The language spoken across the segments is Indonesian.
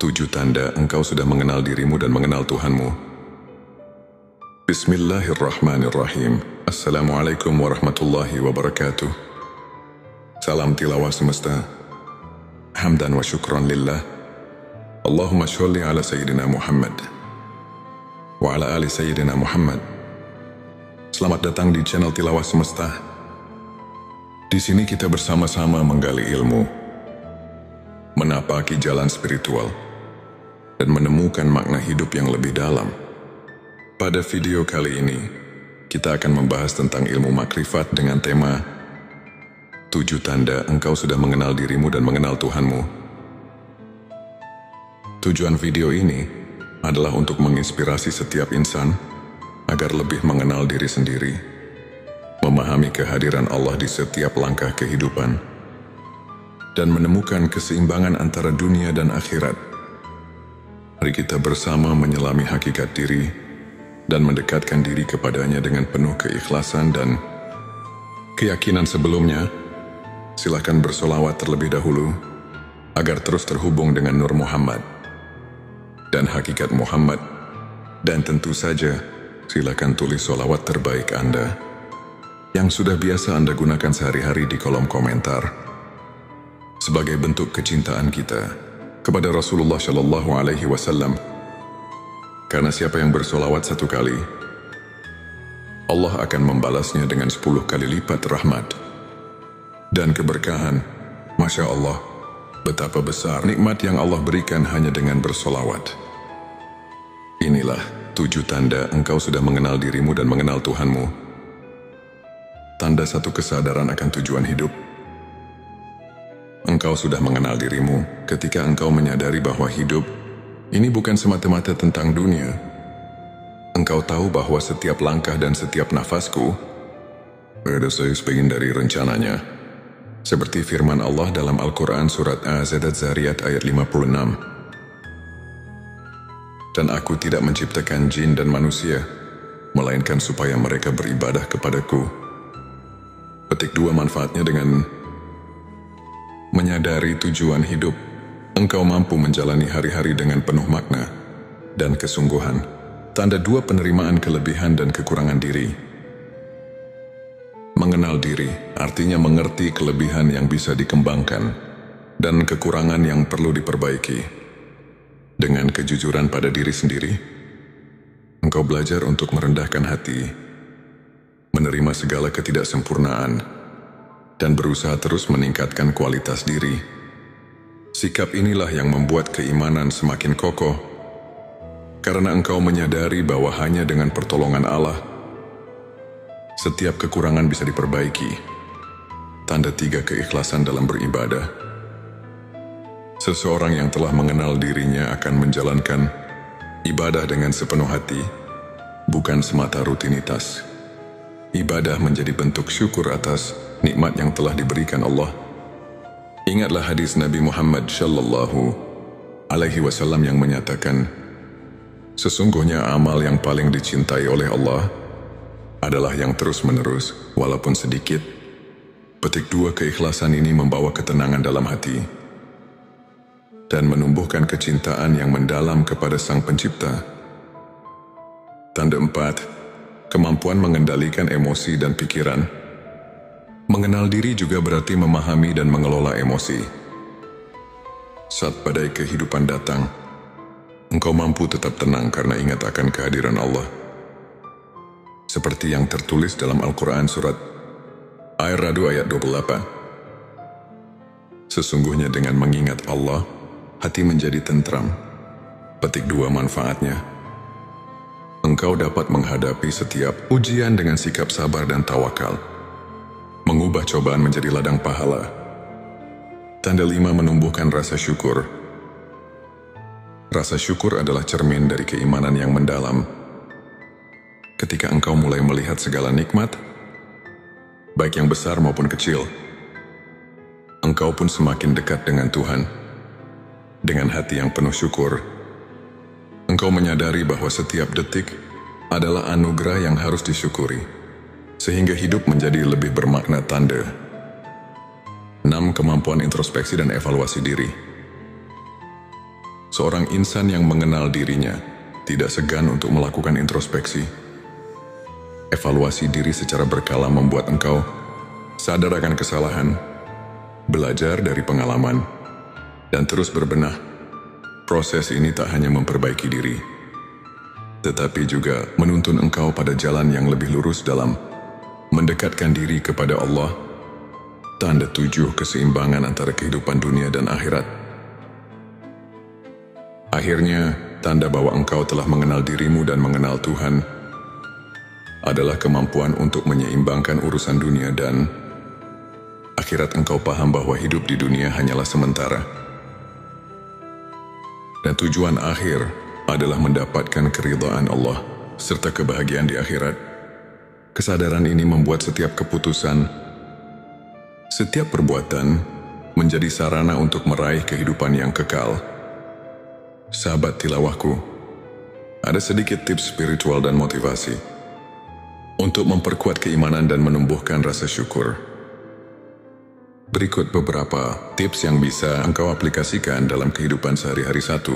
7 tanda engkau sudah mengenal dirimu dan mengenal Tuhanmu. Bismillahirrahmanirrahim. Assalamualaikum warahmatullahi wabarakatuh. Salam tilawah semesta. Hamdan wa syukran lillah. Allahumma sholli ala Sayyidina Muhammad wa ala ali Sayyidina Muhammad. Selamat datang di channel Tilawah Semesta. Di sini kita bersama-sama menggali ilmu, menapaki jalan spiritual, dan menemukan makna hidup yang lebih dalam. Pada video kali ini, kita akan membahas tentang ilmu makrifat dengan tema 7 tanda engkau sudah mengenal dirimu dan mengenal Tuhanmu. Tujuan video ini adalah untuk menginspirasi setiap insan agar lebih mengenal diri sendiri, memahami kehadiran Allah di setiap langkah kehidupan, dan menemukan keseimbangan antara dunia dan akhirat. Mari kita bersama menyelami hakikat diri dan mendekatkan diri kepadanya dengan penuh keikhlasan dan keyakinan sebelumnya. Silakan bersolawat terlebih dahulu agar terus terhubung dengan Nur Muhammad dan hakikat Muhammad. Dan tentu saja, silakan tulis solawat terbaik Anda yang sudah biasa Anda gunakan sehari-hari di kolom komentar sebagai bentuk kecintaan kita kepada Rasulullah Shallallahu Alaihi Wasallam. Karena siapa yang bersolawat 1 kali, Allah akan membalasnya dengan 10 kali lipat rahmat dan keberkahan. Masya Allah, betapa besar nikmat yang Allah berikan hanya dengan bersolawat. Inilah 7 tanda engkau sudah mengenal dirimu dan mengenal Tuhanmu. Tanda 1 kesadaran akan tujuan hidup. Engkau sudah mengenal dirimu ketika engkau menyadari bahwa hidup ini bukan semata-mata tentang dunia. Engkau tahu bahwa setiap langkah dan setiap nafasku ada sebagian dari rencananya. Seperti firman Allah dalam Al-Quran surat Az-Zariyat ayat 56. Dan aku tidak menciptakan jin dan manusia, melainkan supaya mereka beribadah kepadaku. Petik 2 manfaatnya dengan menyadari tujuan hidup, engkau mampu menjalani hari-hari dengan penuh makna dan kesungguhan. Tanda 2 penerimaan kelebihan dan kekurangan diri. Mengenal diri artinya mengerti kelebihan yang bisa dikembangkan dan kekurangan yang perlu diperbaiki. Dengan kejujuran pada diri sendiri, engkau belajar untuk merendahkan hati, menerima segala ketidaksempurnaan, dan berusaha terus meningkatkan kualitas diri. Sikap inilah yang membuat keimanan semakin kokoh, karena engkau menyadari bahwa hanya dengan pertolongan Allah, setiap kekurangan bisa diperbaiki. Tanda 3 keikhlasan dalam beribadah. Seseorang yang telah mengenal dirinya akan menjalankan ibadah dengan sepenuh hati, bukan semata rutinitas. Ibadah menjadi bentuk syukur atas nikmat yang telah diberikan Allah. Ingatlah hadis Nabi Muhammad Shallallahu Alaihi Wasallam yang menyatakan, sesungguhnya amal yang paling dicintai oleh Allah adalah yang terus-menerus, walaupun sedikit. Petik 2 keikhlasan ini membawa ketenangan dalam hati dan menumbuhkan kecintaan yang mendalam kepada Sang Pencipta. Tanda 4, kemampuan mengendalikan emosi dan pikiran. Mengenal diri juga berarti memahami dan mengelola emosi. Saat badai kehidupan datang, engkau mampu tetap tenang karena ingat akan kehadiran Allah. Seperti yang tertulis dalam Al-Quran surat Ar-Ra'd ayat 28. Sesungguhnya dengan mengingat Allah, hati menjadi tentram. Petik 2 manfaatnya. Engkau dapat menghadapi setiap ujian dengan sikap sabar dan tawakal, mengubah cobaan menjadi ladang pahala. Tanda 5 menumbuhkan rasa syukur. Rasa syukur adalah cermin dari keimanan yang mendalam. Ketika engkau mulai melihat segala nikmat, baik yang besar maupun kecil, engkau pun semakin dekat dengan Tuhan. Dengan hati yang penuh syukur, engkau menyadari bahwa setiap detik adalah anugerah yang harus disyukuri, sehingga hidup menjadi lebih bermakna. Tanda 6 kemampuan introspeksi dan evaluasi diri. Seorang insan yang mengenal dirinya tidak segan untuk melakukan introspeksi. Evaluasi diri secara berkala membuat engkau sadar akan kesalahan, belajar dari pengalaman, dan terus berbenah. Proses ini tak hanya memperbaiki diri, tetapi juga menuntun engkau pada jalan yang lebih lurus dalam mendekatkan diri kepada Allah, tanda 7 keseimbangan antara kehidupan dunia dan akhirat. Akhirnya, tanda bahwa engkau telah mengenal dirimu dan mengenal Tuhan adalah kemampuan untuk menyeimbangkan urusan dunia dan akhirat. Engkau paham bahwa hidup di dunia hanyalah sementara, dan tujuan akhir adalah mendapatkan keridhaan Allah serta kebahagiaan di akhirat. Kesadaran ini membuat setiap keputusan, setiap perbuatan menjadi sarana untuk meraih kehidupan yang kekal. Sahabat tilawahku, ada sedikit tips spiritual dan motivasi untuk memperkuat keimanan dan menumbuhkan rasa syukur. Berikut beberapa tips yang bisa engkau aplikasikan dalam kehidupan sehari-hari. 1.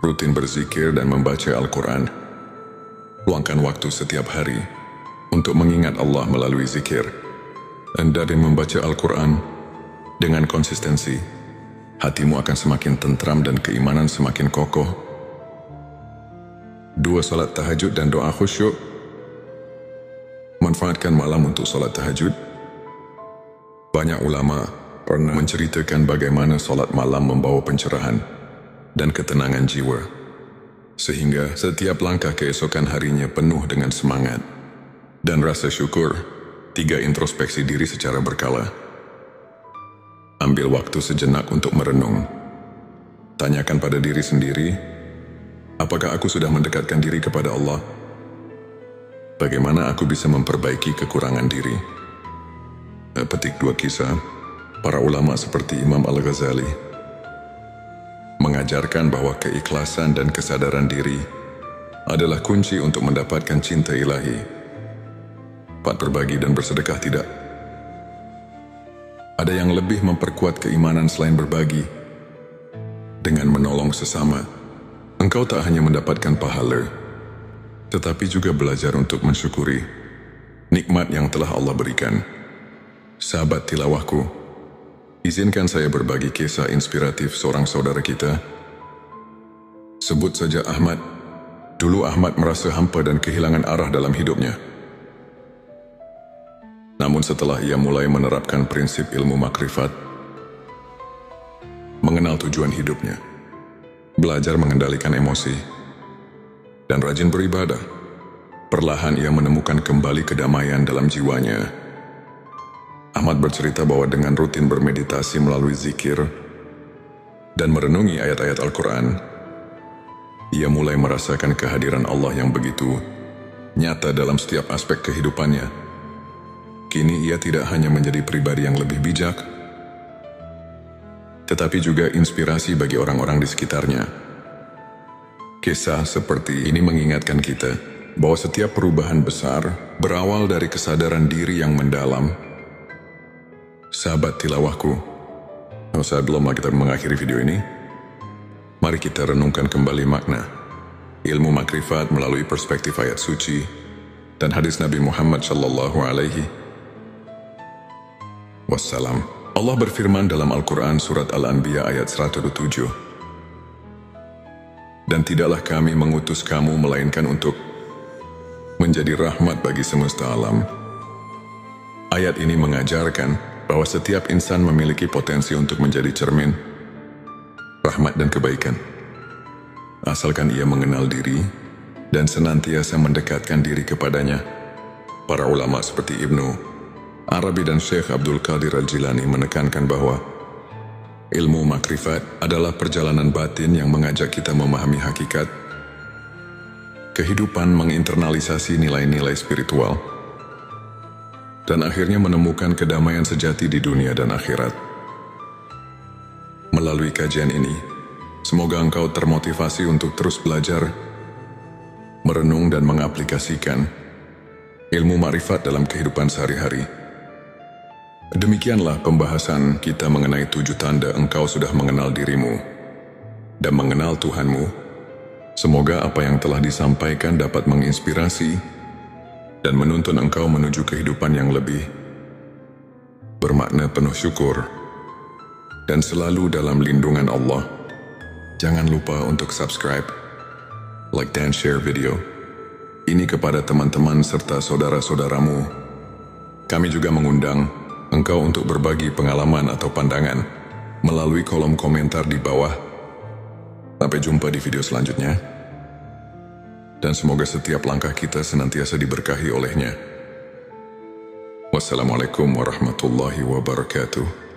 Rutin berzikir dan membaca Al-Quran. Luangkan waktu setiap hari untuk mengingat Allah melalui zikir. Anda dan membaca Al-Quran dengan konsistensi, hatimu akan semakin tentram dan keimanan semakin kokoh. 2. Salat tahajud dan doa khusyuk. Manfaatkan malam untuk salat tahajud. Banyak ulama pernah menceritakan bagaimana salat malam membawa pencerahan dan ketenangan jiwa, sehingga setiap langkah keesokan harinya penuh dengan semangat dan rasa syukur. 3. Introspeksi diri secara berkala. Ambil waktu sejenak untuk merenung. Tanyakan pada diri sendiri, apakah aku sudah mendekatkan diri kepada Allah? Bagaimana aku bisa memperbaiki kekurangan diri? Petik 2 kisah para ulama seperti Imam Al-Ghazali mengajarkan bahwa keikhlasan dan kesadaran diri adalah kunci untuk mendapatkan cinta ilahi. 4. Berbagi dan bersedekah. Tidak ada yang lebih memperkuat keimanan selain berbagi. Dengan menolong sesama, engkau tak hanya mendapatkan pahala, tetapi juga belajar untuk mensyukuri nikmat yang telah Allah berikan. Sahabat tilawahku, izinkan saya berbagi kisah inspiratif seorang saudara kita. Sebut saja Ahmad. Dulu Ahmad merasa hampa dan kehilangan arah dalam hidupnya. Namun setelah ia mulai menerapkan prinsip ilmu makrifat, mengenal tujuan hidupnya, belajar mengendalikan emosi, dan rajin beribadah, perlahan ia menemukan kembali kedamaian dalam jiwanya. Ahmad bercerita bahwa dengan rutin bermeditasi melalui zikir dan merenungi ayat-ayat Al-Quran, ia mulai merasakan kehadiran Allah yang begitu nyata dalam setiap aspek kehidupannya. Kini ia tidak hanya menjadi pribadi yang lebih bijak, tetapi juga inspirasi bagi orang-orang di sekitarnya. Kisah seperti ini mengingatkan kita bahwa setiap perubahan besar berawal dari kesadaran diri yang mendalam. Sahabat tilawahku, sebelum kita mengakhiri video ini, mari kita renungkan kembali makna ilmu makrifat melalui perspektif ayat suci dan hadis Nabi Muhammad SAW. Wassalam. Allah berfirman dalam Al-Quran surat Al-Anbiya ayat 107. Dan tidaklah kami mengutus kamu melainkan untuk menjadi rahmat bagi semesta alam. Ayat ini mengajarkan bahwa setiap insan memiliki potensi untuk menjadi cermin rahmat dan kebaikan, asalkan ia mengenal diri dan senantiasa mendekatkan diri kepadanya. Para ulama seperti Ibnu Arabi dan Syekh Abdul Qadir Al-Jilani menekankan bahwa ilmu makrifat adalah perjalanan batin yang mengajak kita memahami hakikat kehidupan, menginternalisasi nilai-nilai spiritual, dan akhirnya menemukan kedamaian sejati di dunia dan akhirat. Melalui kajian ini, semoga engkau termotivasi untuk terus belajar, merenung dan mengaplikasikan ilmu makrifat dalam kehidupan sehari-hari. Demikianlah pembahasan kita mengenai 7 tanda engkau sudah mengenal dirimu. dan mengenal Tuhanmu. Semoga apa yang telah disampaikan dapat menginspirasi dan menuntun engkau menuju kehidupan yang lebih bermakna, penuh syukur, dan selalu dalam lindungan Allah. Jangan lupa untuk subscribe, like dan share video ini kepada teman-teman serta saudara-saudaramu. Kami juga mengundang engkau untuk berbagi pengalaman atau pandangan melalui kolom komentar di bawah. Sampai jumpa di video selanjutnya, dan semoga setiap langkah kita senantiasa diberkahi olehnya. Wassalamualaikum warahmatullahi wabarakatuh.